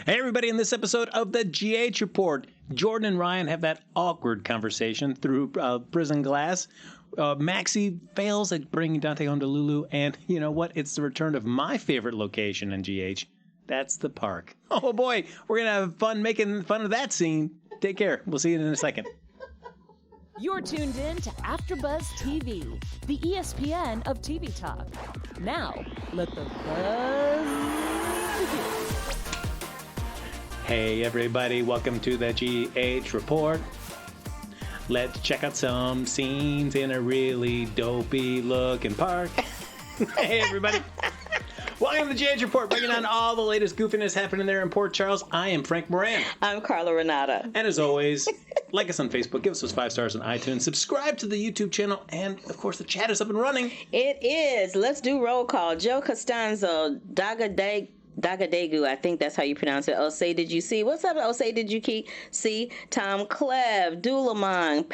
Hey, everybody, in this episode of the GH Report, Jordan and Ryan have that awkward conversation through prison glass. Maxie fails at bringing Dante home to Lulu, and you know what? It's the return of my favorite location in GH. That's the park. Oh boy, we're going to have fun making fun of that scene. Take care. We'll see you in a second. You're tuned in to AfterBuzz TV, the ESPN of TV talk. Now, let the buzz begin. Hey everybody, welcome to the GH Report. Let's check out some scenes in a really dopey looking park. Hey everybody. Welcome to the GH Report, breaking down all the latest goofiness happening there in Port Charles. I am Frank Moran. I'm Carla Renata. And as always, like us on Facebook, give us those 5 stars on iTunes, subscribe to the YouTube channel, and of course the chat is up and running. It is. Let's do roll call. Joe Costanzo, Dagadegu, I think that's how you pronounce it. Osei, did you see? What's up, Osei, did you see? Tom Clev, Dulamon,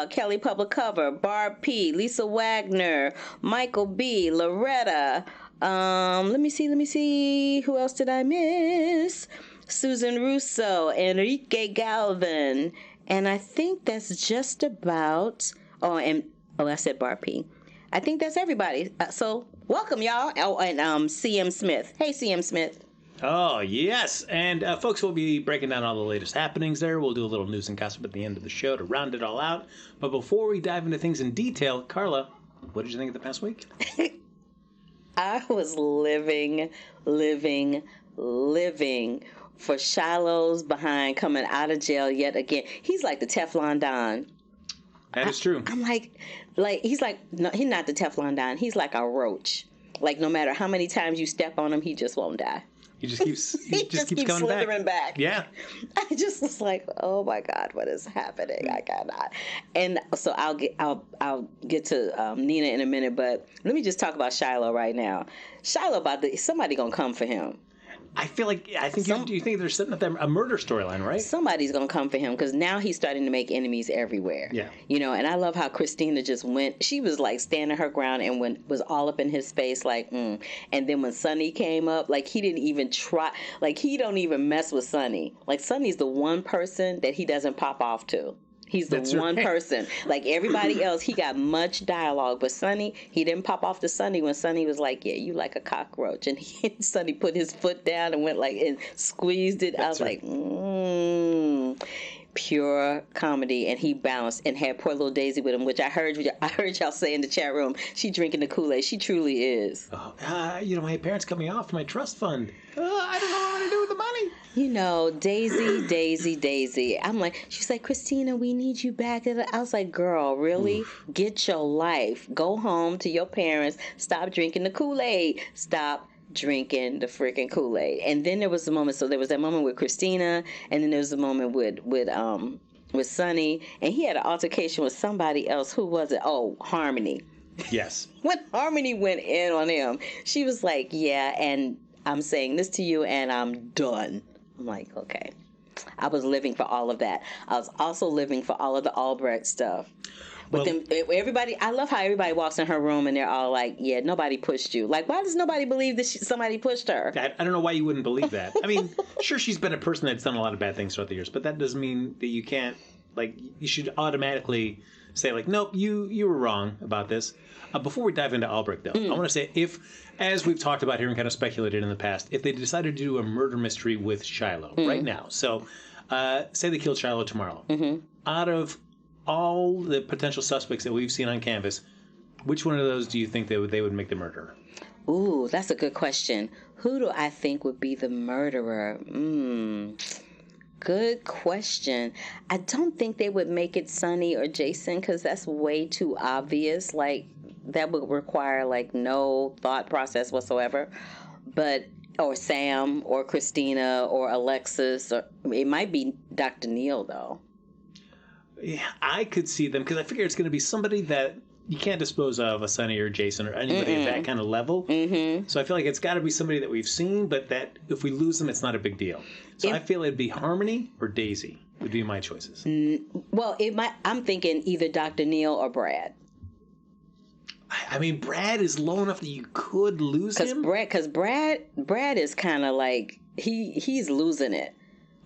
Kelly Public Cover, Barb P, Lisa Wagner, Michael B, Loretta. Let me see. Who else did I miss? Susan Russo, Enrique Galvin. And I think that's just about, I said Barb P. I think that's everybody. So welcome, y'all. Oh, and CM Smith. Hey, CM Smith. Oh, yes. And folks, we'll be breaking down all the latest happenings there. We'll do a little news and gossip at the end of the show to round it all out. But before we dive into things in detail, Carla, what did you think of the past week? I was living for Shiloh's behind coming out of jail yet again. He's like the Teflon Don. That is true. I'm like he's like, no, he's not the Teflon Don. He's like a roach. Like no matter how many times you step on him, he just won't die. He just keeps keeps coming slithering back. Yeah. I just was like, oh my God, what is happening? I cannot. And so I'll get to Nina in a minute, but let me just talk about Shiloh right now. Shiloh somebody gonna come for him. I think you think they're setting up a murder storyline, right? Somebody's going to come for him because now he's starting to make enemies everywhere. Yeah. You know, and I love how Christina just went. She was like standing her ground and was all up in his face like, And then when Sonny came up, like he didn't even try. Like he don't even mess with Sonny. Like Sonny's the one person that he doesn't pop off to. He's the one person. Like everybody else, he got much dialogue. But Sonny, he didn't pop off to Sonny when Sonny was like, yeah, you like a cockroach. And Sonny put his foot down and went like, and squeezed it. That's I was like, pure comedy. And he bounced and had poor little Daisy with him, which I heard y'all say in the chat room. She drinking the Kool-Aid. She truly is. My parents cut me off my trust fund. I don't know what to do with the money. You know, Daisy. I'm like, she's like, Christina, we need you back. I was like, girl, really? Oof. Get your life. Go home to your parents. Stop drinking the Kool-Aid. Stop drinking the freaking Kool-Aid. And then there was a moment. So there was that moment with Christina, and then there was a moment with Sonny, and he had an altercation with somebody else. Who was it? Oh, Harmony. Yes. When Harmony went in on him, she was like, yeah, and I'm saying this to you, and I'm done. I'm like, okay. I was living for all of that. I was also living for all of the Albrecht stuff. But then everybody, I love how everybody walks in her room and they're all like, yeah, nobody pushed you. Like, why does nobody believe that somebody pushed her? I don't know why you wouldn't believe that. I mean, sure, she's been a person that's done a lot of bad things throughout the years, but that doesn't mean that you can't, like, you should automatically say, like, nope, you were wrong about this. Before we dive into Albrecht, though, I want to say as we've talked about here and kind of speculated in the past, if they decided to do a murder mystery with Shiloh right now, so say they killed Shiloh tomorrow, out of all the potential suspects that we've seen on canvas, which one of those do you think they would make the murderer? Ooh, that's a good question. Who do I think would be the murderer? Good question. I don't think they would make it Sonny or Jason because that's way too obvious. Like, that would require, like, no thought process whatsoever. Or Sam or Christina or Alexis. Or it might be Dr. Neal, though. Yeah, I could see them because I figure it's going to be somebody that you can't dispose of, a Sonny or Jason or anybody at that kind of level. So I feel like it's got to be somebody that we've seen, but that if we lose them, it's not a big deal. So I feel it'd be Harmony or Daisy would be my choices. Well, I'm thinking either Dr. Neal or Brad. I mean, Brad is low enough that you could lose him. Because Brad is kind of like he's losing it.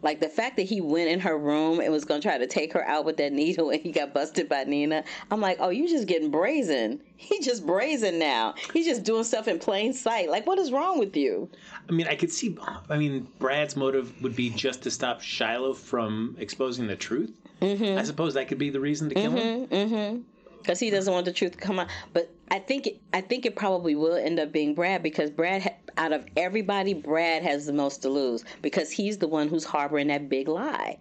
Like the fact that he went in her room and was going to try to take her out with that needle and he got busted by Nina. I'm like, oh, you just getting brazen. He's just brazen now. He's just doing stuff in plain sight. Like, what is wrong with you? I mean, I could see, Brad's motive would be just to stop Shiloh from exposing the truth. Mm-hmm. I suppose that could be the reason to kill him. Mm-hmm. Because he doesn't want the truth to come out. But I think it probably will end up being Brad because out of everybody, Brad has the most to lose because he's the one who's harboring that big lie.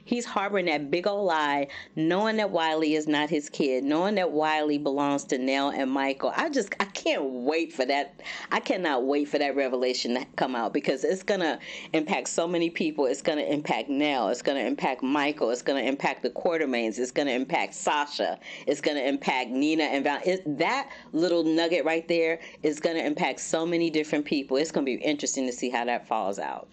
He's harboring that big old lie, knowing that Wiley is not his kid, knowing that Wiley belongs to Nell and Michael. I can't wait for that. I cannot wait for that revelation to come out because it's going to impact so many people. It's going to impact Nell. It's going to impact Michael. It's going to impact the Quartermaines. It's going to impact Sasha. It's going to impact Nina and Val. That little nugget right there is going to impact so many different people. It's going to be interesting to see how that falls out.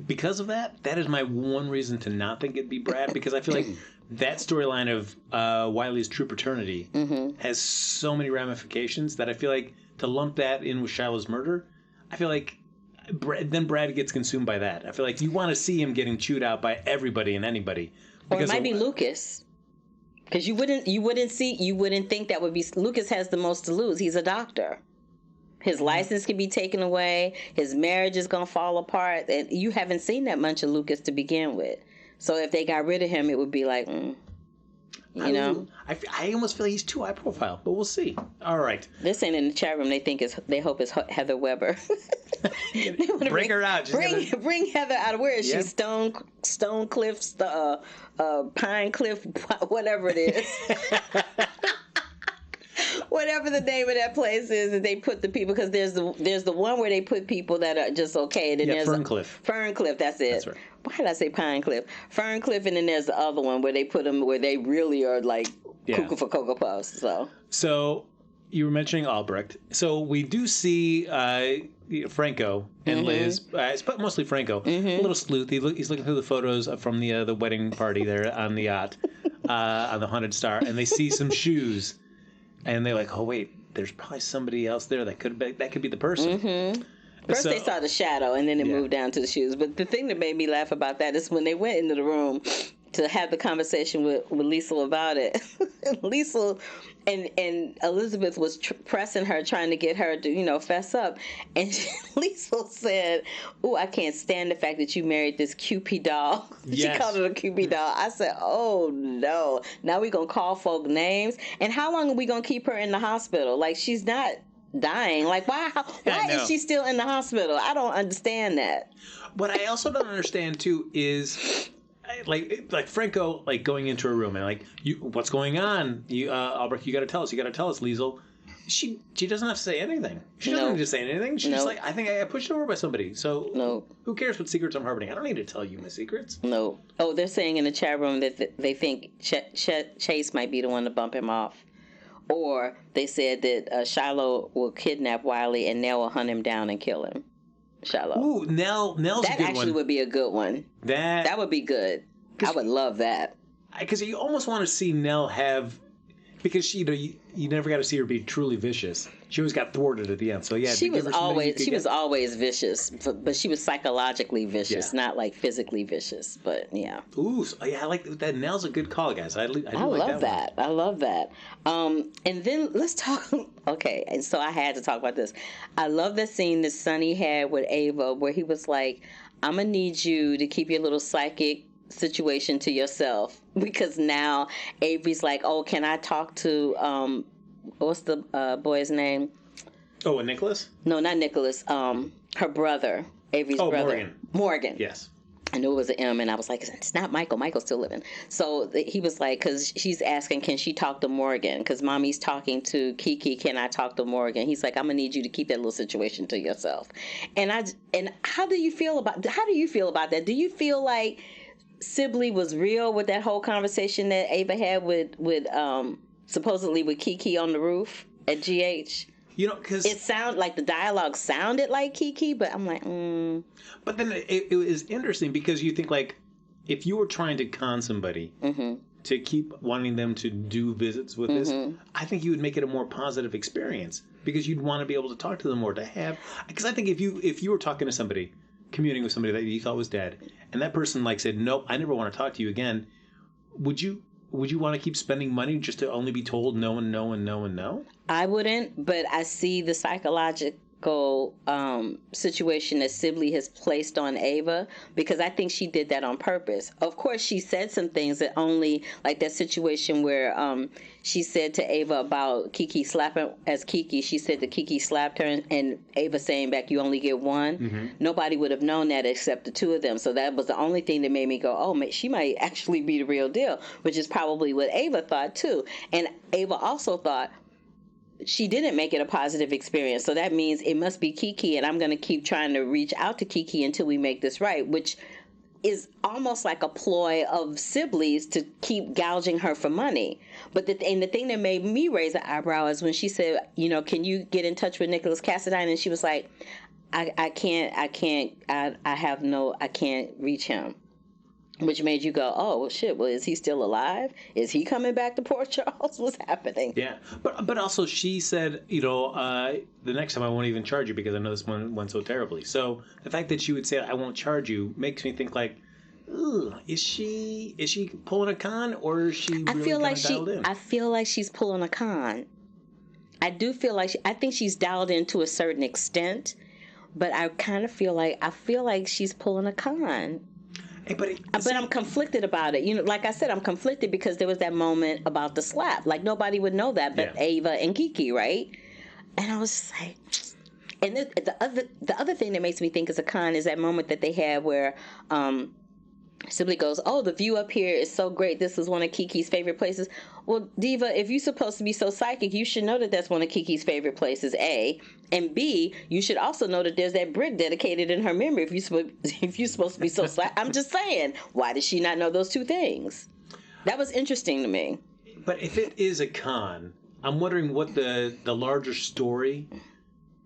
Because of that is my one reason to not think it'd be Brad, because I feel like that storyline of Wiley's true paternity has so many ramifications that I feel like to lump that in with Shiloh's murder, I feel like then Brad gets consumed by that. I feel like you want to see him getting chewed out by everybody and anybody. Or it might be Lucas. Because you wouldn't think that would be Lucas has the most to lose. He's a doctor. His license can be taken away. His marriage is going to fall apart. And you haven't seen that much of Lucas to begin with. So if they got rid of him, it would be like, you know. I almost feel like he's too high profile, but we'll see. All right. This ain't in the chat room. They hope it's Heather Weber. Bring her out. Bring Heather out. Where is she? Stone Cliff, Pine Cliff, whatever it is. Whatever the name of that place is that they put the people, because there's the one where they put people that are just okay, and then there's Ferncliff, that's it. That's right. Why did I say Pinecliff? Ferncliff, and then there's the other one where they put them where they really are like cuckoo for Cocoa Puffs. So you were mentioning Albrecht. So we do see Franco and Liz, but mostly Franco, a little sleuth. He's looking through the photos from the wedding party there on the yacht, on the Haunted Star, and they see some shoes. And they're like, oh, wait, there's probably somebody else there that could be the person. Mm-hmm. First they saw the shadow, and then it moved down to the shoes. But the thing that made me laugh about that is when they went into the room to have the conversation with Liesl about it. Liesl and Elizabeth was pressing her, trying to get her to, fess up. And Liesl said, "Oh, I can't stand the fact that you married this Cupid doll." Yes. She called it a Cupid doll. I said, "Oh no! Now we're gonna call folk names. And how long are we gonna keep her in the hospital? Like she's not dying. Like why is she still in the hospital? I don't understand that." What I also don't understand too is, like Franco, like going into a room and like, what's going on? Albrecht, you got to tell us, Liesl. She doesn't have to say anything. She doesn't need to say anything. She's just like, I think I got pushed over by somebody. So who cares what secrets I'm harboring? I don't need to tell you my secrets. No. Oh, they're saying in the chat room that they think Chase might be the one to bump him off. Or they said that Shiloh will kidnap Wiley and Nell will hunt him down and kill him. Shiloh. Ooh, Nell's a good one. That actually would be a good one. That would be good. I would love that. Because you almost want to see Nell have... Because you never got to see her be truly vicious. She always got thwarted at the end. So yeah, she was always vicious, but she was psychologically vicious, not like physically vicious. But yeah. Ooh, so, yeah, I like that. Nell's a good call, guys. I love that. I love that. And then let's talk. Okay, and so I had to talk about this. I love the scene that Sonny had with Ava, where he was like, "I'm gonna need you to keep your little psychic situation to yourself," because now Avery's like, "Oh, can I talk to what's the boy's name?" Oh, Nicholas? No, not Nicholas. Her brother, Avery's brother. Morgan. Yes. I knew it was an M, and I was like, it's not Michael. Michael's still living. So he was like, because she's asking, can she talk to Morgan? Because Mommy's talking to Kiki. Can I talk to Morgan? He's like, I'm gonna need you to keep that little situation to yourself. And how do you feel about that? Do you feel like Sibley was real with that whole conversation that Ava had with supposedly with Kiki on the roof at GH? Because it sounded like the dialogue sounded like Kiki, but I'm like, But then it was interesting because you think, like, if you were trying to con somebody to keep wanting them to do visits with this, I think you would make it a more positive experience because you'd want to be able to talk to them more. Because I think if you were talking to somebody, communing with somebody that you thought was dead, and that person like said, "Nope, I never want to talk to you again," would you want to keep spending money just to only be told no and no and no and no? I wouldn't, but I see the psychological situation that Sibley has placed on Ava, because I think she did that on purpose. Of course, she said some things that only, like that situation where she said to Ava about Kiki slapping, as Kiki, she said that Kiki slapped her, and Ava saying back, "You only get one." Mm-hmm. Nobody would have known that except the two of them. So that was the only thing that made me go, oh, she might actually be the real deal, which is probably what Ava thought too. And Ava also thought, she didn't make it a positive experience, so that means it must be Kiki, and I'm going to keep trying to reach out to Kiki until we make this right, which is almost like a ploy of Sibley's to keep gouging her for money. But the thing that made me raise an eyebrow is when she said, "Can you get in touch with Nicholas Cassadine?" And she was like, I can't reach him. Which made you go, oh, well, shit, well, is he still alive? Is he coming back to Port Charles? What's happening? Yeah. But also she said, the next time I won't even charge you because I know this one went so terribly. So the fact that she would say, I won't charge you, makes me think like, ooh, is she pulling a con, or is she really dialed in? I feel like she's pulling a con. I do feel like, I think she's dialed in to a certain extent, but I kind of feel like she's pulling a con. Hey, but I'm conflicted about it. Like I said, I'm conflicted because there was that moment about the slap. Like nobody would know that but Ava and Kiki, right? And I was just like, and the other thing that makes me think is a con is that moment that they had where Sibley goes, oh, the view up here is so great. This is one of Kiki's favorite places. Well, Diva, if you're supposed to be so psychic, you should know that that's one of Kiki's favorite places, A. And B, you should also know that there's that brick dedicated in her memory if you're supposed to be so psychic. I'm just saying, why does she not know those two things? That was interesting to me. But if it is a con, I'm wondering what the larger story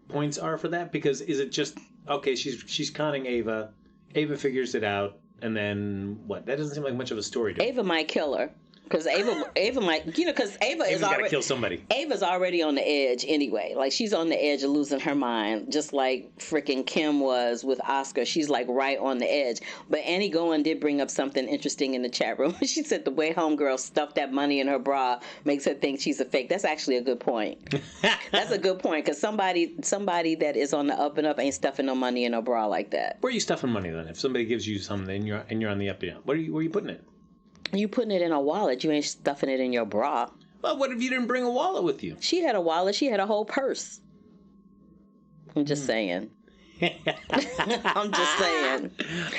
points are for that. Because is it just, okay, she's conning Ava. Ava figures it out. And then what? That doesn't seem like much of a story to me. Ava might kill her. Because Ava might, because Ava's already got to kill somebody. Ava's already on the edge anyway. Like, she's on the edge of losing her mind, just like freaking Kim was with Oscar. She's like right on the edge. But Annie Goen did bring up something interesting in the chat room. She said the way homegirl stuffed that money in her bra makes her think she's a fake. That's actually a good point. That's a good point, because somebody that is on the up and up ain't stuffing no money in her bra like that. Where are you stuffing money then? If somebody gives you something and you're on the up and up, where are you putting it? You putting it in a wallet. You ain't stuffing it in your bra. Well, what if you didn't bring a wallet with you? She had a wallet. She had a whole purse. I'm just saying. I'm just saying.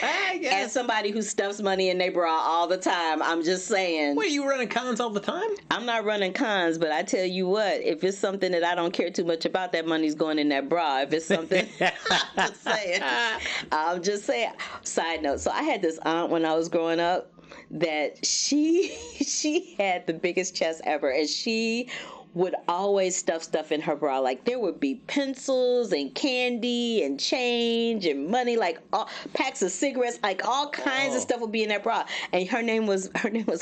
I guess. As somebody who stuffs money in their bra all the time, I'm just saying. Wait, you running cons all the time? I'm not running cons, but I tell you what, if it's something that I don't care too much about, that money's going in that bra. If it's something, I'm just saying. Side note, so I had this aunt when I was growing up that she had the biggest chest ever, and she would always stuff in her bra. Like, there would be pencils and candy and change and money, like all, packs of cigarettes, like all kinds of stuff would be in that bra. And her name was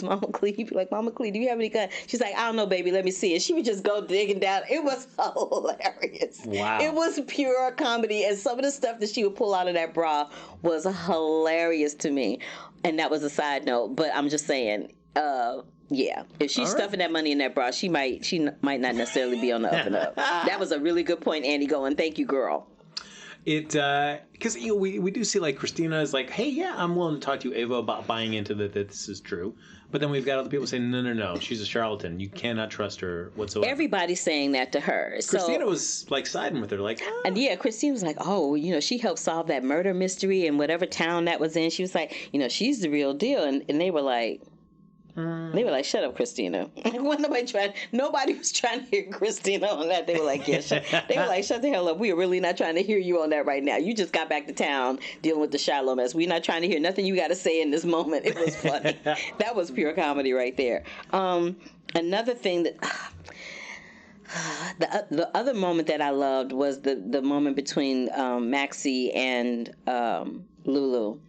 Mama Clee. He'd be like, Mama Clee, do you have any gun? She's like, I don't know, baby, let me see. And she would just go digging down. It was hilarious. Wow. It was pure comedy. And some of the stuff that she would pull out of that bra was hilarious to me. And that was a side note, but I'm just saying, yeah, if she's stuffing that money in that bra, she might not necessarily be on the up and up. That was a really good point, Andy. Going, thank you, girl. It because we do see like Christina is like, hey, yeah, I'm willing to talk to you, Ava, about buying into that this is true. But then we've got other people saying, no, she's a charlatan. You cannot trust her whatsoever. Everybody's saying that to her. Christina was like siding with her, like, and yeah, Christina was like, oh, she helped solve that murder mystery in whatever town that was in. She was like, she's the real deal, and they were like. They were like, shut up, Christina. Nobody was trying to hear Christina on that. They were like, yeah, they were like, shut the hell up. We are really not trying to hear you on that right now. You just got back to town dealing with the Shiloh mess. We're not trying to hear nothing you got to say in this moment. It was funny. That was pure comedy right there. Another thing that... the other moment that I loved was the moment between Maxie and Lulu.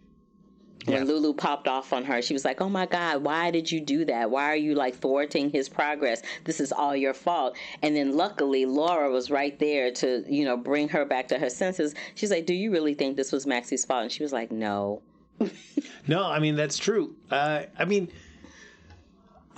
When Lulu popped off on her, she was like, oh my God, why did you do that? Why are you like thwarting his progress? This is all your fault. And then luckily, Laura was right there to, you know, bring her back to her senses. She's like, do you really think this was Maxie's fault? And she was like, no. No, I mean, that's true. I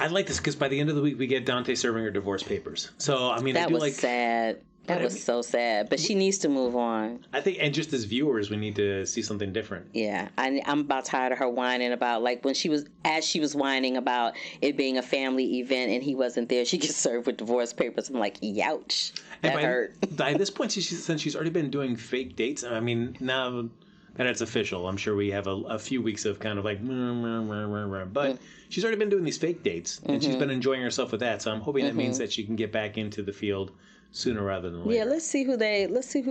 like this because by the end of the week, we get Dante serving her divorce papers. So, I mean, that I do was like... sad. That was so sad. But she needs to move on. I think, and just as viewers, we need to see something different. Yeah. I'm about tired of her whining about, like, as she was whining about it being a family event and he wasn't there, she gets served with divorce papers. I'm like, youch. That hurt. By this point, since she's already been doing fake dates, I mean, now that it's official, I'm sure we have a few weeks of kind of like, but she's already been doing these fake dates, and she's been enjoying herself with that. So I'm hoping that means that she can get back into the field sooner rather than later. Yeah, let's see who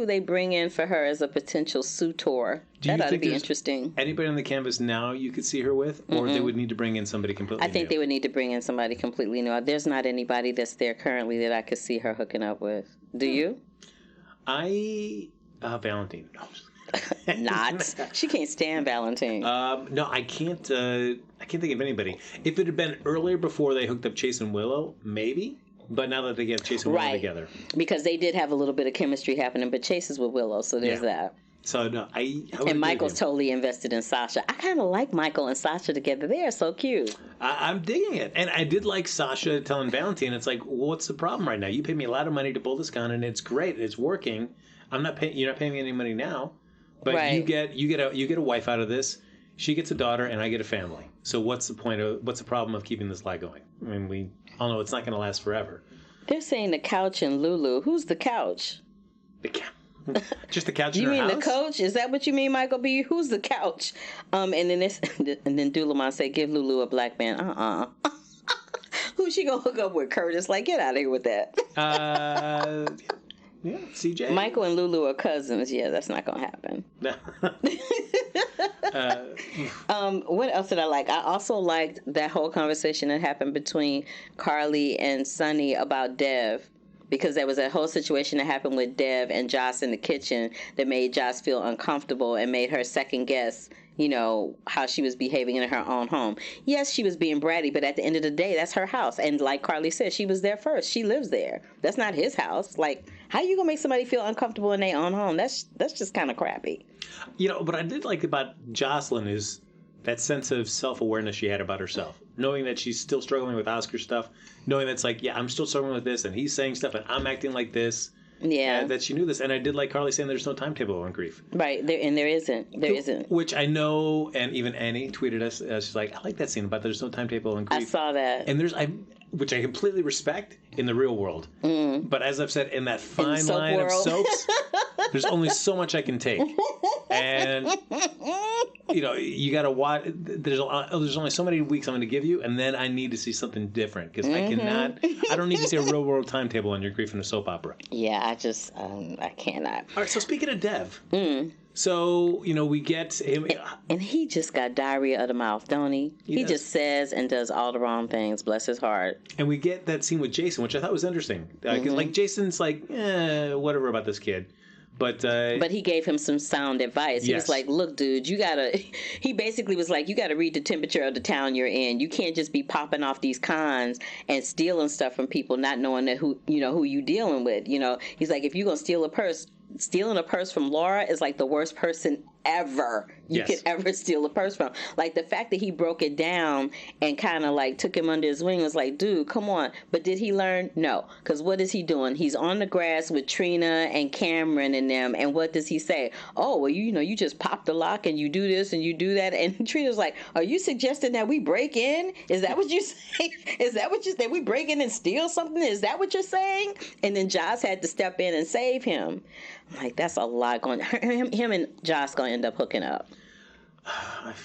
they bring in for her as a potential suitor. That ought to be interesting. Anybody on the canvas now you could see her with, or they would need to bring in somebody completely new? I think they would need to bring in somebody completely new. There's not anybody that's there currently that I could see her hooking up with. Do you? Valentine. No. Not. She can't stand Valentine. No, I can't. I can't think of anybody. If it had been earlier before they hooked up Chase and Willow, maybe. But now that they get Chase and Willow together, because they did have a little bit of chemistry happening, but Chase is with Willow, so there's that. So no, and Michael's totally invested in Sasha. I kind of like Michael and Sasha together. They are so cute. I'm digging it, and I did like Sasha telling Valentine, "It's like, well, what's the problem right now? You pay me a lot of money to pull this gun, and it's great. It's working. I'm not paying. You're not paying me any money now, but you get a wife out of this. She gets a daughter, and I get a family. So what's the problem of keeping this lie going? I mean, we all know it's not going to last forever." They're saying the couch and Lulu. Who's the couch? The couch. Just the couch in her house? You mean the coach? Is that what you mean, Michael B? Who's the couch? And then Dulamon said, give Lulu a black man. Who's she gonna hook up with? Curtis? Like, get out of here with that. Yeah, CJ. Michael and Lulu are cousins. Yeah, that's not gonna happen. What else did I like? I also liked that whole conversation that happened between Carly and Sonny about Dev, because there was a whole situation that happened with Dev and Joss in the kitchen that made Joss feel uncomfortable and made her second guess, you know, how she was behaving in her own home. Yes, she was being bratty, but at the end of the day, that's her house. And like Carly said, she was there first. She lives there. That's not his house. Like, how you gonna make somebody feel uncomfortable in their own home? That's just kind of crappy. You know, what I did like about Jocelyn is that sense of self-awareness she had about herself, knowing that she's still struggling with Oscar stuff, knowing that's like, yeah, I'm still struggling with this, and he's saying stuff, and I'm acting like this. Yeah, that she knew this, and I did like Carly saying there's no timetable on grief. Right, there isn't. Which I know, and even Annie tweeted us. She's like, I like that scene about there's no timetable on grief. I saw that, and which I completely respect in the real world. But as I've said, in that fine line of soaps, there's only so much I can take, and you know, you got to watch. There's only so many weeks I'm going to give you, and then I need to see something different because I cannot. I don't need to see a real world timetable on your grief in a soap opera. Yeah, I cannot. All right, so speaking of Dev, so you know we get him, and he just got diarrhea of the mouth, don't he? He just says and does all the wrong things. Bless his heart. And we get that scene with Jason, which I thought was interesting. Like Jason's like, whatever about this kid. But he gave him some sound advice. He was like, look, dude, he basically was like, you got to read the temperature of the town you're in. You can't just be popping off these cons and stealing stuff from people, not knowing who you dealing with. You know, he's like, if you're going to steal a purse, stealing a purse from Laura is like the worst person ever you could ever steal a purse from. Like, the fact that he broke it down and kind of like took him under his wing was like, dude, come on. But did he learn? No. Because what is he doing? He's on the grass with Trina and Cameron and them. And what does he say? Oh, well, you just pop the lock and you do this and you do that. And Trina's like, are you suggesting that we break in? Is that what you say? Is that what you say? We break in and steal something? Is that what you're saying? And then Joss had to step in and save him. Like, that's a lot going on. Him and Joss going to end up hooking up.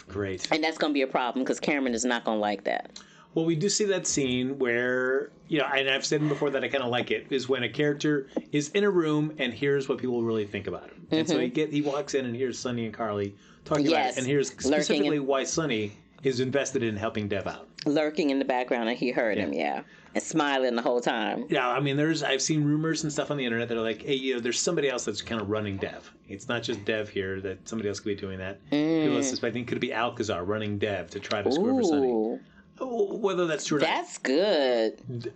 Great. And that's going to be a problem because Cameron is not going to like that. Well, we do see that scene where, you know, and I've said before that I kind of like it, is when a character is in a room and hears what people really think about him. And so he walks in and hears Sonny and Carly talking about it, and hears specifically why Sonny is invested in helping Dev out. Lurking in the background, and he heard him, and smiling the whole time. Yeah, I mean, I've seen rumors and stuff on the internet that are like, hey, there's somebody else that's kind of running Dev. It's not just Dev here, that somebody else could be doing that. People are suspecting it could be Alcazar running Dev to try to score for Sonny. Whether that's true or not. That's good.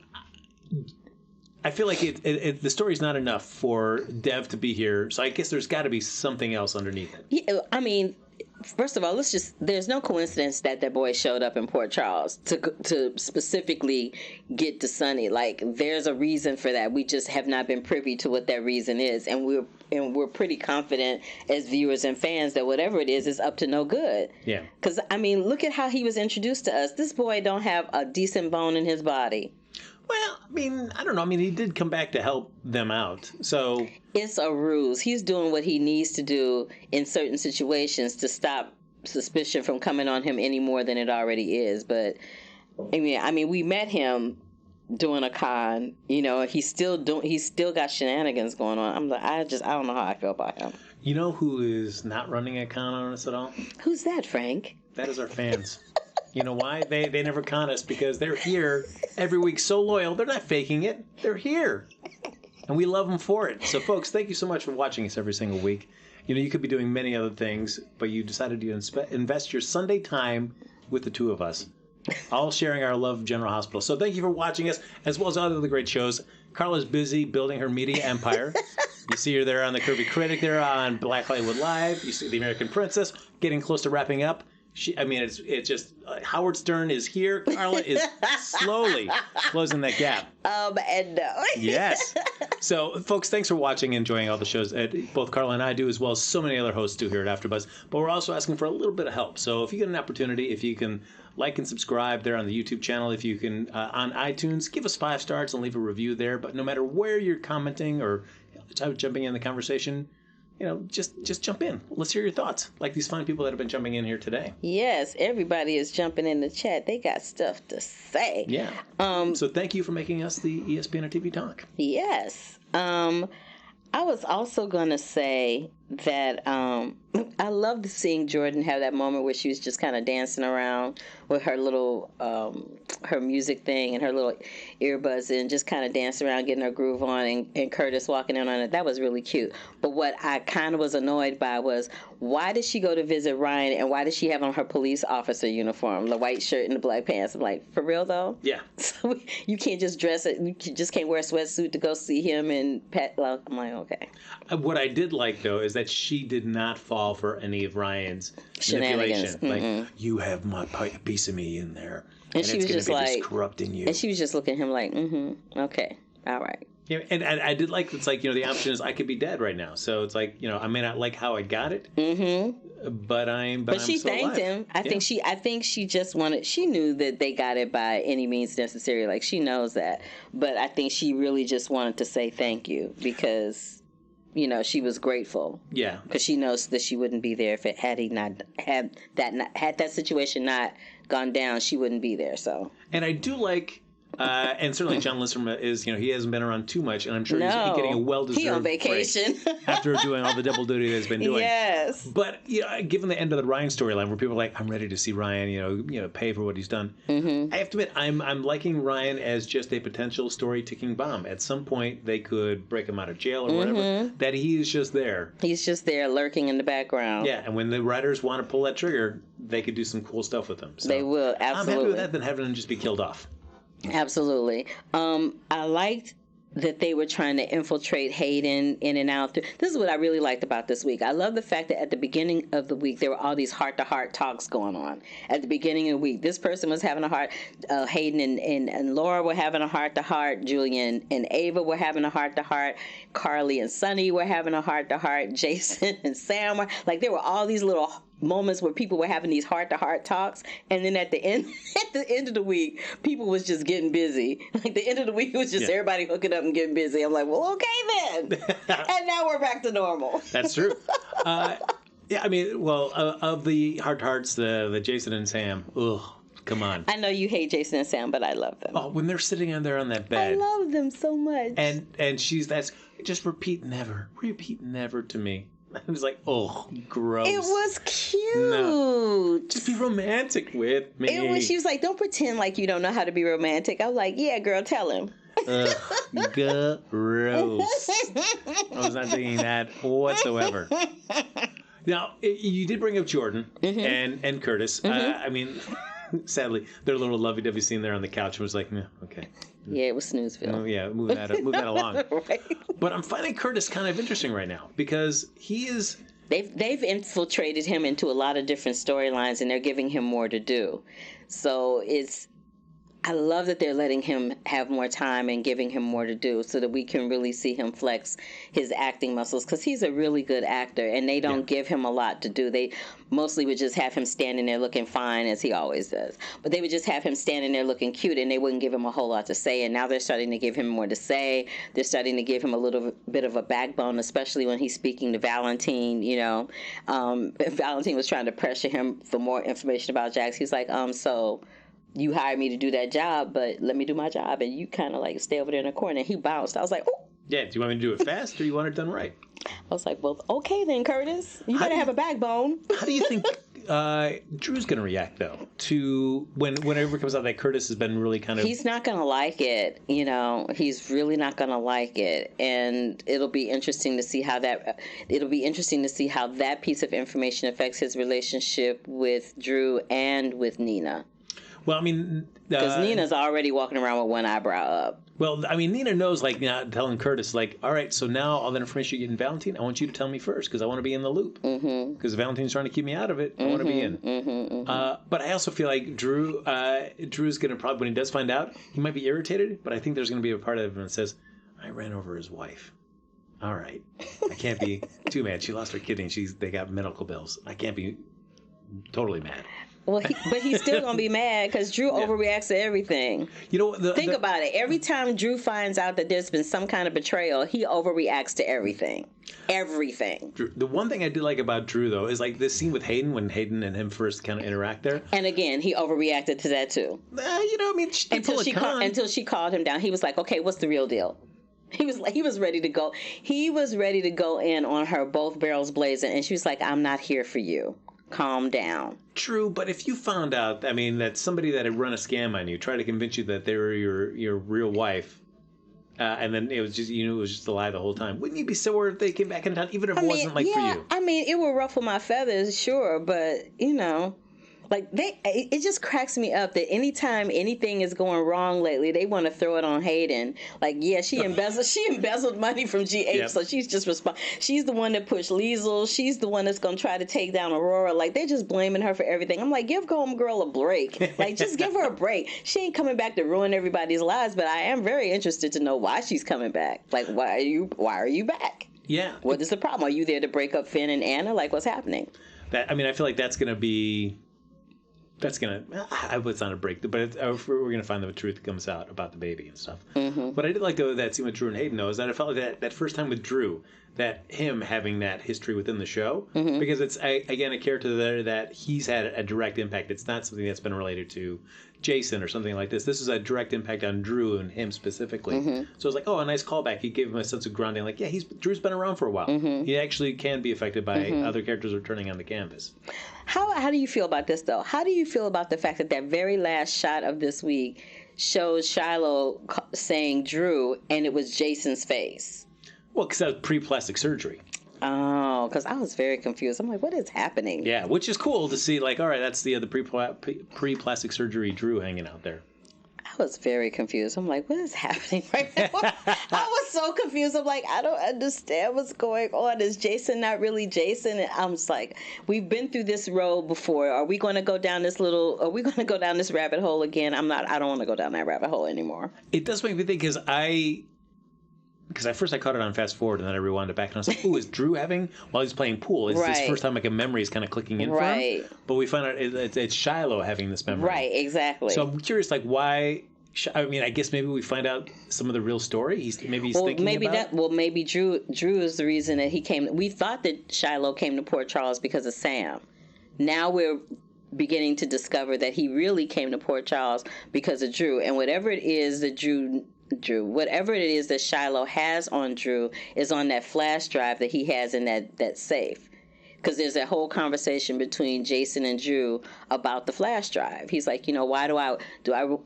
I feel like the story's not enough for Dev to be here, so I guess there's got to be something else underneath it. Yeah, I mean, first of all, there's no coincidence that boy showed up in Port Charles to specifically get to Sonny. Like, there's a reason for that. We just have not been privy to what that reason is, and we're pretty confident as viewers and fans that whatever it is up to no good. Yeah. Because, I mean, look at how he was introduced to us. This boy don't have a decent bone in his body. Well, I mean, I don't know. I mean, he did come back to help them out, so... It's a ruse. He's doing what he needs to do in certain situations to stop suspicion from coming on him any more than it already is. But, I mean, we met him doing a con. You know, he's still got shenanigans going on. I don't know how I feel about him. You know who is not running a con on us at all? Who's that, Frank? That is our fans. You know why? They never con us because they're here every week, so loyal. They're not faking it. They're here. And we love them for it. So, folks, thank you so much for watching us every single week. You know, you could be doing many other things, but you decided to invest your Sunday time with the two of us, all sharing our love of General Hospital. So thank you for watching us, as well as all the other great shows. Carla's busy building her media empire. You see her there on the Kirby Critic, there on Black Hollywood Live. You see the American Princess getting close to wrapping up. It's just Howard Stern is here. Carla is slowly closing that gap. And no. Yes. So, folks, thanks for watching and enjoying all the shows that both Carla and I do, as well as so many other hosts do here at AfterBuzz. But we're also asking for a little bit of help. So, if you get an opportunity, if you can like and subscribe there on the YouTube channel, if you can on iTunes, give us 5 stars and leave a review there. But no matter where you're commenting or jumping in the conversation, you know, just jump in. Let's hear your thoughts, like these fine people that have been jumping in here today. Yes, everybody is jumping in the chat. They got stuff to say. Yeah. So thank you for making us the ESPN of TV Talk. Yes. I was also going to say that I loved seeing Jordan have that moment where she was just kind of dancing around with her little, her music thing and her little earbuds in, just kind of dancing around, getting her groove on, and Curtis walking in on it. That was really cute. But what I kind of was annoyed by was, why did she go to visit Ryan, and why did she have on her police officer uniform, the white shirt and the black pants? I'm like, for real, though? Yeah. So you can't just dress it, you just can't wear a sweatsuit to go see him and pet. I'm like, okay. What I did like, though, is that she did not fall for any of Ryan's manipulation. Like, you have my piece of me in there, and she it's was just be like corrupting you. And she was just looking at him like, okay, all right. Yeah, and I did like, it's like, you know, the option is I could be dead right now. So it's like, you know, I may not like how I got it, but I'm she still thanked alive. him. I think she just wanted. She knew that they got it by any means necessary. Like, she knows that, but I think she really just wanted to say thank you because, you know, she was grateful. Yeah, because she knows that she wouldn't be there if it had that situation not gone down. She wouldn't be there. So, and I do like. And certainly John Lindstrom is, you know, he hasn't been around too much, and I'm sure he's getting a well-deserved he on vacation break after doing all the double duty that he's been doing. Yes. But, you know, given the end of the Ryan storyline where people are like, I'm ready to see Ryan, you know, pay for what he's done. I have to admit, I'm liking Ryan as just a potential story ticking bomb. At some point, they could break him out of jail or whatever. That he is just there. He's just there lurking in the background. Yeah, and when the writers want to pull that trigger, they could do some cool stuff with him. So they will, absolutely. I'm happy with that than having him just be killed off. Absolutely. I liked that they were trying to infiltrate Hayden in and out. This is what I really liked about this week. I love the fact that at the beginning of the week, there were all these heart-to-heart talks going on. At the beginning of the week, this person was having a heart. Hayden and Laura were having a heart-to-heart. Julian and Ava were having a heart-to-heart. Carly and Sonny were having a heart-to-heart. Jason and Sam were, like, there were all these little moments where people were having these heart-to-heart talks, and then at the end of the week, people was just getting busy. Like, the end of the week was just everybody hooking up and getting busy. I'm like, well, okay then. And now we're back to normal. That's true. Yeah, I mean, well, of the hearts, the Jason and Sam, ugh, come on. I know you hate Jason and Sam, but I love them. Oh, when they're sitting on there on that bed. I love them so much. And that's just repeat never to me. I was like, oh, gross. It was cute. No. Just be romantic with me. She was like, don't pretend like you don't know how to be romantic. I was like, yeah, girl, tell him. Gross. I was not thinking that whatsoever. Now, you did bring up Jordan and Curtis. I mean, sadly, their little lovey-dovey scene there on the couch was like, okay. Yeah, it was Snoozeville. Oh, yeah, move that along. Right. But I'm finding Curtis kind of interesting right now because he is... They've infiltrated him into a lot of different storylines, and they're giving him more to do. So I love that they're letting him have more time and giving him more to do so that we can really see him flex his acting muscles, because he's a really good actor, and they don't give him a lot to do. They mostly would just have him standing there looking fine, as he always does. But they would just have him standing there looking cute, and they wouldn't give him a whole lot to say. And now they're starting to give him more to say. They're starting to give him a little bit of a backbone, especially when he's speaking to Valentine. Valentine was trying to pressure him for more information about Jax. He's like, so... you hired me to do that job, but let me do my job, and you kind of like stay over there in the corner. And he bounced. I was like, oh. Yeah, do you want me to do it fast, or you want it done right? I was like, well, okay then, Curtis. You better have a backbone. How do you think Drew's going to react, though, to whenever it comes out that Curtis has been really kind of... He's not going to like it, He's really not going to like it, and it'll be interesting to see how that piece of information affects his relationship with Drew and with Nina. Well, I mean... Because Nina's already walking around with one eyebrow up. Well, I mean, Nina knows, like, telling Curtis, like, all right, so now all that information you get in Valentine, I want you to tell me first, because I want to be in the loop. Because Valentine's trying to keep me out of it. I want to be in. But I also feel like Drew's going to probably, when he does find out, he might be irritated, but I think there's going to be a part of him that says, I ran over his wife. All right. I can't be too mad. She lost her kidney, and they got medical bills. I can't be totally mad. Well, but he's still going to be mad because Drew overreacts to everything. Think about it. Every time Drew finds out that there's been some kind of betrayal, he overreacts to everything. Everything. The one thing I did like about Drew, though, is like this scene with Hayden, when Hayden and him first kind of interact there. And again, he overreacted to that, too. Until she called him down. He was like, okay, what's the real deal? He was ready to go. He was ready to go in on her, both barrels blazing. And she was like, I'm not here for you. Calm down. True, but if you found out, that somebody that had run a scam on you tried to convince you that they were your real wife, and then it was just it was just a lie the whole time, wouldn't you be sore if they came back in town, even if it wasn't for you? I mean, it would ruffle my feathers, sure, but it just cracks me up that anytime anything is going wrong lately, they want to throw it on Hayden. Like, yeah, she embezzled money from GH, so she's just she's the one that pushed Liesel. She's the one that's going to try to take down Aurora. Like, they're just blaming her for everything. I'm like, give homegirl a break. Like, just give her a break. She ain't coming back to ruin everybody's lives, but I am very interested to know why she's coming back. Like, why are you back? Yeah. What is the problem? Are you there to break up Finn and Anna? Like, what's happening? I feel like that's going to be... I hope it's not a break, but we're going to find the truth that comes out about the baby and stuff. But I did like, though, that scene with Drew and Hayden, though, is that I felt like that first time with Drew, that him having that history within the show, because it's, again, a character there that he's had a direct impact. It's not something that's been related to Jason or something like this. This is a direct impact on Drew and him specifically. So it's like, a nice callback. He gave him a sense of grounding. Like, yeah, Drew's been around for a while. He actually can be affected by other characters returning on the canvas. How do you feel about this, though? How do you feel about the fact that very last shot of this week shows Shiloh saying Drew, and it was Jason's face? Well, because that was pre-plastic surgery. Oh, because I was very confused. I'm like, what is happening? Yeah, which is cool to see, like, all right, that's the pre-plastic surgery Drew hanging out there. I was very confused. I'm like, what is happening right now? I was so confused. I'm like, I don't understand what's going on. Is Jason not really Jason? And I'm just like, we've been through this road before. Are we going to go down this rabbit hole again? I don't want to go down that rabbit hole anymore. It does make me think, because at first I caught it on fast forward, and then I rewound it back, and I was like, "Ooh, is Drew having while he's playing pool? It's his first time like a memory is kind of clicking in for him." But we find out it's Shiloh having this memory. Right, exactly. So I'm curious, like, why? I mean, I guess maybe we find out some of the real story. He's thinking about. Maybe Drew is the reason that he came. We thought that Shiloh came to Port Charles because of Sam. Now we're beginning to discover that he really came to Port Charles because of Drew, and whatever it is that whatever it is that Shiloh has on Drew is on that flash drive that he has in that safe. because there's that whole conversation between Jason and Drew about the flash drive. He's like, you know, why do I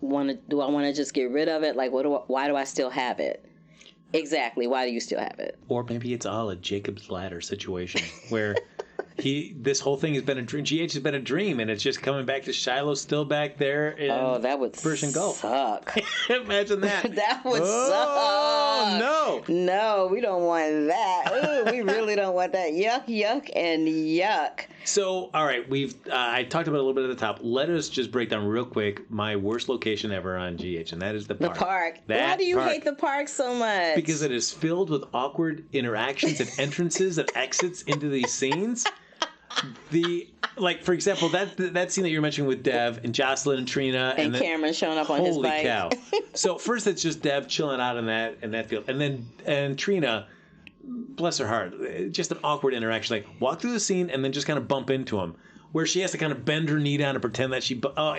want to just get rid of it? Like, why do I still have it? Exactly. Why do you still have it? Or maybe it's all a Jacob's Ladder situation where this whole thing has been a dream. GH has been a dream, and it's just coming back to Shiloh still back there in that would Persian Gulf. Suck. Imagine that. That would suck. Oh, no. No, we don't want that. Ooh, we really don't want that. Yuck, yuck, and yuck. So, all right, I talked about it a little bit at the top. Let us just break down real quick my worst location ever on GH, and that is the park. The park. Why do you hate the park so much? Because it is filled with awkward interactions and entrances and exits into these scenes. For example, that scene that you're mentioning with Dev and Jocelyn and Trina and Cameron showing up on his bike. Holy cow! So first it's just Dev chilling out in that field, and Trina, bless her heart, just an awkward interaction. Like walk through the scene and then just kind of bump into him, where she has to kind of bend her knee down and pretend that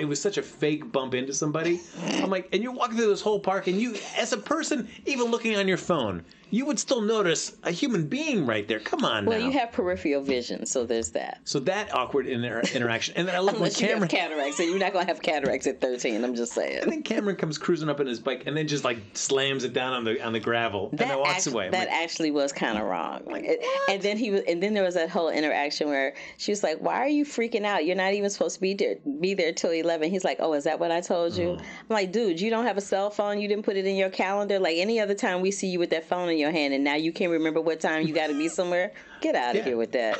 it was such a fake bump into somebody. I'm like, and you're walking through this whole park, and you, as a person, even looking on your phone, you would still notice a human being right there. Come on, well, now. You have peripheral vision, so there's that. So that awkward interaction, and then I look when Cameron. You have cataracts, and you're not gonna have cataracts at 13. I'm just saying. And then Cameron comes cruising up in his bike, and then just like slams it down on the gravel, and then walks away. That actually was kind of wrong. And then there was that whole interaction where she was like, "Why are you freaking out? You're not even supposed to be there till 11." He's like, "Oh, is that what I told you?" I'm like, "Dude, you don't have a cell phone. You didn't put it in your calendar. Like any other time we see you with that phone in your hand, and now you can't remember what time you got to be somewhere. Get out of here with that."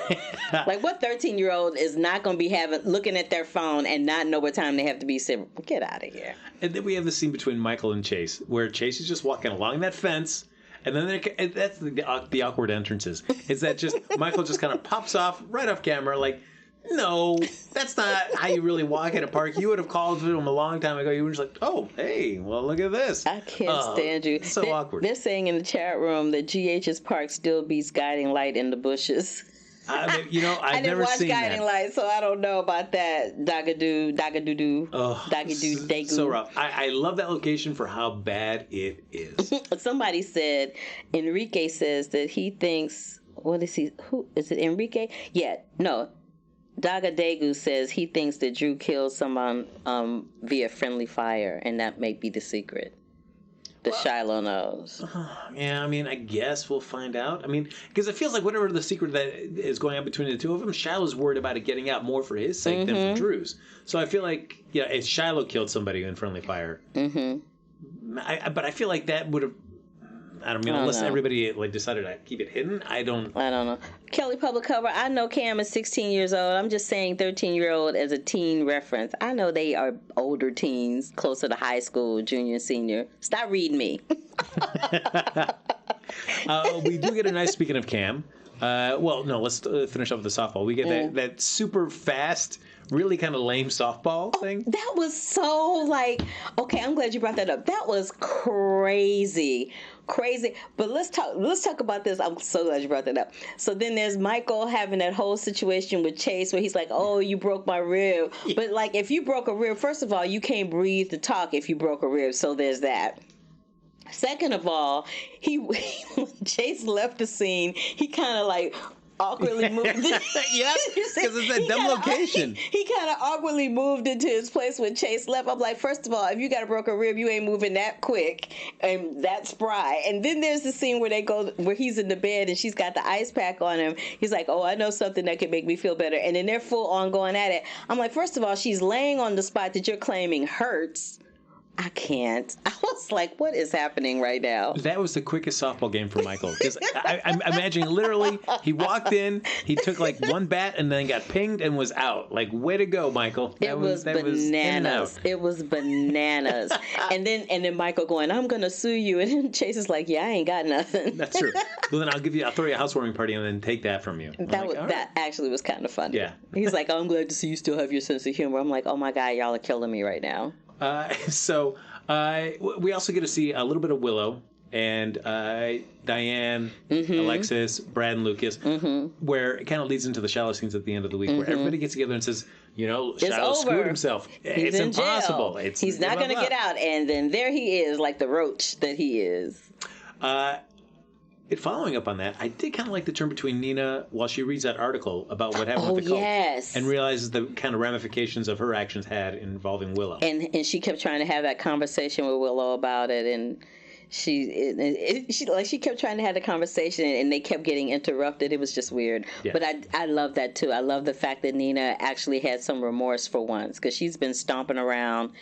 Like, what 13-year-old is not going to be looking at their phone and not know what time they have to be sitting? Get out of here. And then we have the scene between Michael and Chase, where Chase is just walking along that fence. And then that's the awkward entrances. Is that just Michael just kind of pops off right off camera, like, no, that's not how you really walk in a park. You would have called to him a long time ago. You were just like, oh, hey, well, look at this. I can't stand you. It's so awkward. They're saying in the chat room that GH's park still beats Guiding Light in the bushes. I've never seen that. I didn't watch Guiding Light, so I don't know about that. Dagadoo, dagu. So rough. I love that location for how bad it is. Somebody said, Enrique says that he thinks, what is he? Who is it? Enrique? Yeah, no. Dagadegu says he thinks that Drew killed someone via friendly fire, and that may be the secret. Shiloh knows. Yeah, I mean, I guess we'll find out. I mean, because it feels like whatever the secret that is going on between the two of them, Shiloh's worried about it getting out more for his sake than for Drew's. So I feel like, if Shiloh killed somebody in friendly fire, but I feel like that would have, unless everybody decided to keep it hidden, I don't know. Kelly Public Cover, I know Cam is 16 years old. I'm just saying 13-year-old as a teen reference. I know they are older teens, closer to high school, junior, senior. Stop reading me. We do get a nice, speaking of Cam, let's finish up with the softball. We get that super fast, really kind of lame softball thing. That was so okay, I'm glad you brought that up. That was crazy. But let's talk about this. I'm so glad you brought that up. So then there's Michael having that whole situation with Chase where he's like, "Oh, you broke my rib." Yeah. But if you broke a rib, first of all, you can't breathe to talk if you broke a rib. So there's that. Second of all, when Chase left the scene, he kind of awkwardly moved. Yeah, because it's that dumb location. He kind of awkwardly moved into his place when Chase left. I'm like, first of all, if you got a broken rib, you ain't moving that quick and that spry. And then there's the scene where he's in the bed and she's got the ice pack on him. He's like, "Oh, I know something that can make me feel better." And then they're full on going at it. I'm like, first of all, she's laying on the spot that you're claiming hurts. I can't. I was like, what is happening right now? That was the quickest softball game for Michael. Because I'm imagining literally he walked in, he took one bat and then got pinged and was out. Way to go, Michael. It was bananas. It was bananas. and then Michael going, "I'm going to sue you." And then Chase is like, "Yeah, I ain't got nothing." That's true. Well, then I'll throw you a housewarming party and then take that from you. That actually was kind of funny. Yeah. He's like, "Oh, I'm glad to see you still have your sense of humor." I'm like, "Oh my God, y'all are killing me right now." We also get to see a little bit of Willow and Diane, Alexis, Brad, and Lucas, where it kind of leads into the Shiloh scenes at the end of the week, where everybody gets together and says, Shiloh screwed himself. It's impossible. He's not going to get out. And then there he is, like the roach that he is. following up on that, I did kind of like the turn between Nina while she reads that article about what happened with the cult. Yes. And realizes the kind of ramifications of her actions had involving Willow. And she kept trying to have that conversation with Willow about it, and she kept trying to have the conversation, and they kept getting interrupted. It was just weird. Yeah. But I love that too. I love the fact that Nina actually had some remorse for once, because she's been stomping around,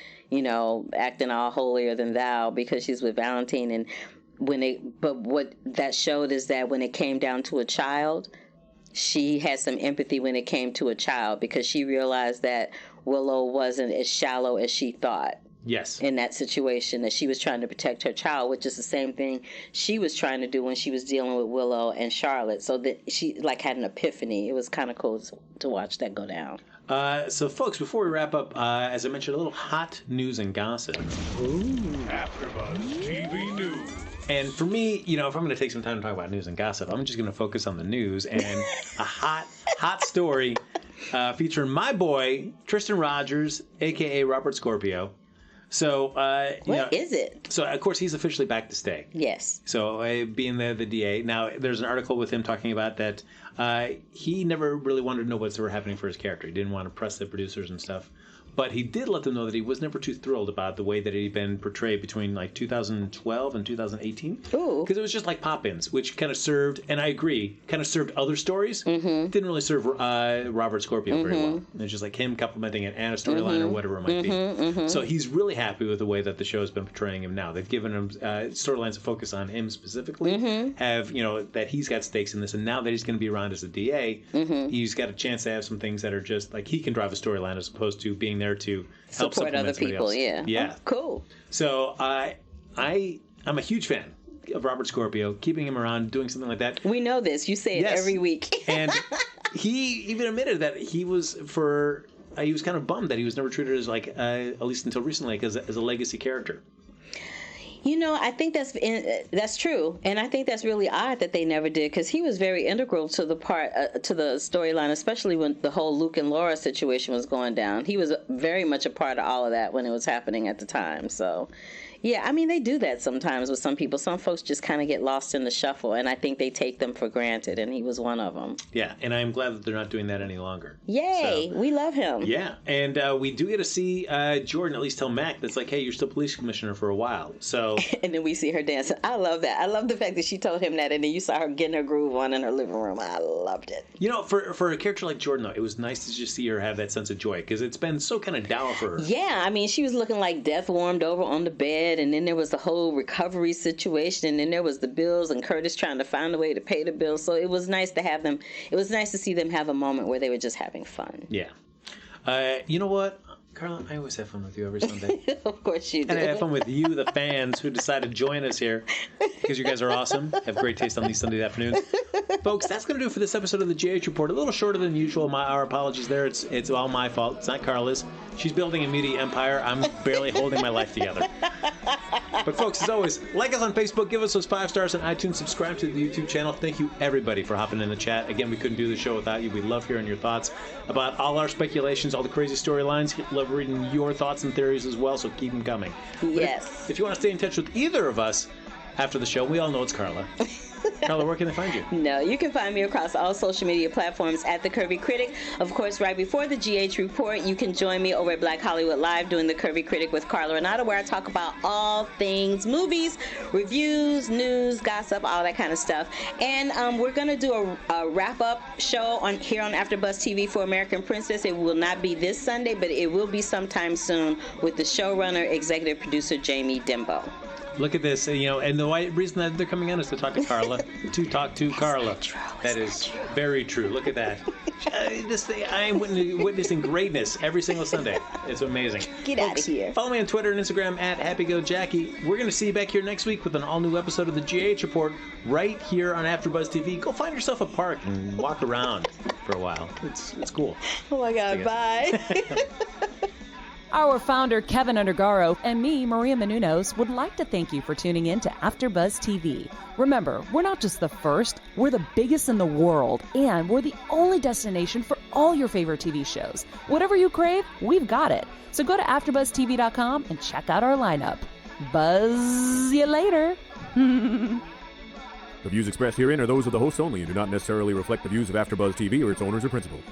acting all holier than thou because she's with Valentine. And but what that showed is that when it came down to a child, she had some empathy when it came to a child, because she realized that Willow wasn't as shallow as she thought. Yes. In that situation, that she was trying to protect her child, which is the same thing she was trying to do when she was dealing with Willow and Charlotte. So that she had an epiphany. It was kind of cool to watch that go down. So, folks, before we wrap up, as I mentioned, a little hot news and gossip. Ooh. AfterBuzz TV News. And for me, if I'm going to take some time to talk about news and gossip, I'm just going to focus on the news and a hot story featuring my boy, Tristan Rogers, a.k.a. Robert Scorpio. So, what is it? So, of course, he's officially back to stay. Yes. So, being the DA. Now, there's an article with him talking about that he never really wanted to know what's ever happening for his character. He didn't want to press the producers and stuff. But he did let them know that he was never too thrilled about the way that he'd been portrayed between 2012 and 2018. Ooh. Because it was just like pop-ins, which kind of served, and I agree, kind of served other stories. Mm-hmm. Didn't really serve Robert Scorpio very well. It's just like him complimenting it and a storyline or whatever it might be. So he's really happy with the way that the show has been portraying him now. They've given him storylines to focus on him specifically, have, that he's got stakes in this, and now that he's going to be around as a DA, he's got a chance to have some things that are just like he can drive a storyline as opposed to being there to help support other people. Else. Yeah. Oh, cool. So I'm a huge fan of Robert Scorpio, keeping him around, doing something like that. We know this. You say it every week. And he even admitted that he was kind of bummed that he was never treated as at least until recently, as a legacy character. I think that's true, and I think that's really odd that they never did, because he was very integral to the storyline, especially when the whole Luke and Laura situation was going down. He was very much a part of all of that when it was happening at the time. So, yeah, they do that sometimes with some people. Some folks just kind of get lost in the shuffle, and I think they take them for granted, and he was one of them. Yeah, and I'm glad that they're not doing that any longer. Yay, we love him. Yeah, and we do get to see Jordan at least tell Mac that's like, hey, you're still police commissioner for a while. So, and then we see her dancing. I love that. I love the fact that she told him that, and then you saw her getting her groove on in her living room. I loved it. For a character like Jordan, though, it was nice to just see her have that sense of joy, because it's been so kind of dour for her. Yeah, she was looking like death warmed over on the bed, and then there was the whole recovery situation, and then there was the bills, and Curtis trying to find a way to pay the bills. So it was nice to have them. It was nice to see them have a moment where they were just having fun. Yeah. You know what, Carla? I always have fun with you every Sunday. Of course you do. And I have fun with you, the fans, who decided to join us here, because you guys are awesome. Have great taste on these Sunday afternoons. Folks, that's going to do it for this episode of the GH Report. A little shorter than usual. Our apologies there. It's all my fault. It's not Carla's. She's building a media empire. I'm barely holding my life together. But folks, as always, like us on Facebook, give us those 5 stars on iTunes, subscribe to the YouTube channel. Thank you, everybody, for hopping in the chat. Again, we couldn't do the show without you. We love hearing your thoughts about all our speculations, all the crazy storylines. Love reading your thoughts and theories as well, so keep them coming. Yes. If you want to stay in touch with either of us after the show, we all know it's Carla. Carla, where can they find you? No, you can find me across all social media platforms at The Curvy Critic. Of course, right before the GH Report, you can join me over at Black Hollywood Live doing The Curvy Critic with Carla Renata, where I talk about all things movies, reviews, news, gossip, all that kind of stuff. And we're going to do a wrap-up show here on AfterBuzz TV for American Princess. It will not be this Sunday, but it will be sometime soon with the showrunner, executive producer, Jamie Dimbo. Look at this, and the reason that they're coming on is to talk to Carla. To talk to Carla. That is very true. Look at that. I am witnessing greatness every single Sunday. It's amazing. Get out of here. Follow me on Twitter and Instagram at HappyGoJackie. We're going to see you back here next week with an all-new episode of the GH Report right here on AfterBuzz TV. Go find yourself a park and walk around for a while. It's cool. Oh, my God. Bye. Our founder, Kevin Undergaro, and me, Maria Menounos, would like to thank you for tuning in to AfterBuzz TV. Remember, we're not just the first, we're the biggest in the world, and we're the only destination for all your favorite TV shows. Whatever you crave, we've got it. So go to AfterBuzzTV.com and check out our lineup. Buzz you later. The views expressed herein are those of the hosts only and do not necessarily reflect the views of AfterBuzz TV or its owners or principals.